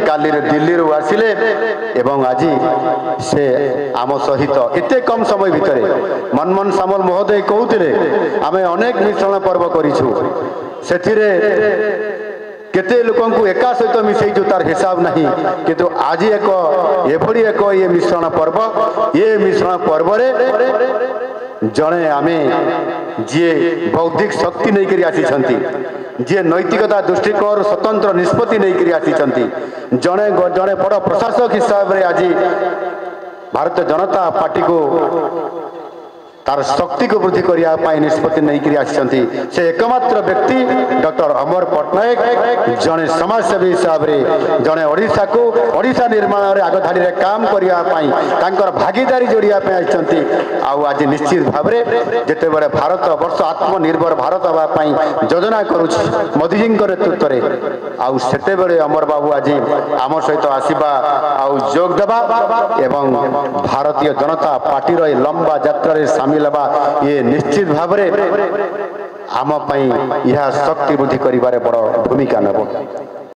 काली दिल्ली रू आसिले एवं आज से आम सहित एते कम समय भितर मनमोहन सामल महोदय कहते आमे अनेक मिश्रण पर्व करिछु सेथिरे केते लोकन को एका सहित मिसैछु तार हिसाब नहीं किंतु आज एक एभली एक ये मिश्रण पर्व ये मिश्रण पर्व रे जड़े आमे जी बौद्धिक शक्ति नहीं करी आसी जी नैतिकता दृष्टिकोण स्वतंत्र निष्पत्ति नहीं करी आसी जड़े जड़े बड़ प्रशासक हिसाब से आज भारतीय जनता पार्टी को तार शक्ति को वृद्धि करने निष्पत्ति नहीं करी आसी से एकमात्र व्यक्ति डॉक्टर अमर पट्टनायक जड़े समाजसेवी हिसाब से जड़े ओडिशा को ओडिशा निर्माण में आगधाड़ी में काम करने भागीदारी जोड़ापी आती आज निश्चित भाव में जिते बड़े भारत वर्ष आत्मनिर्भर भारत हाँपाई योजना करुच्ची मोदीजी नेतृत्व में आते अमर बाबू आज आम सहित आसवा जोग देवा एवं भारतीय जनता पार्टी लंबा यात्रा सामिल ये निश्चित भाव में आम यह शक्ति वृद्धि कर बड़ भूमिका नेब।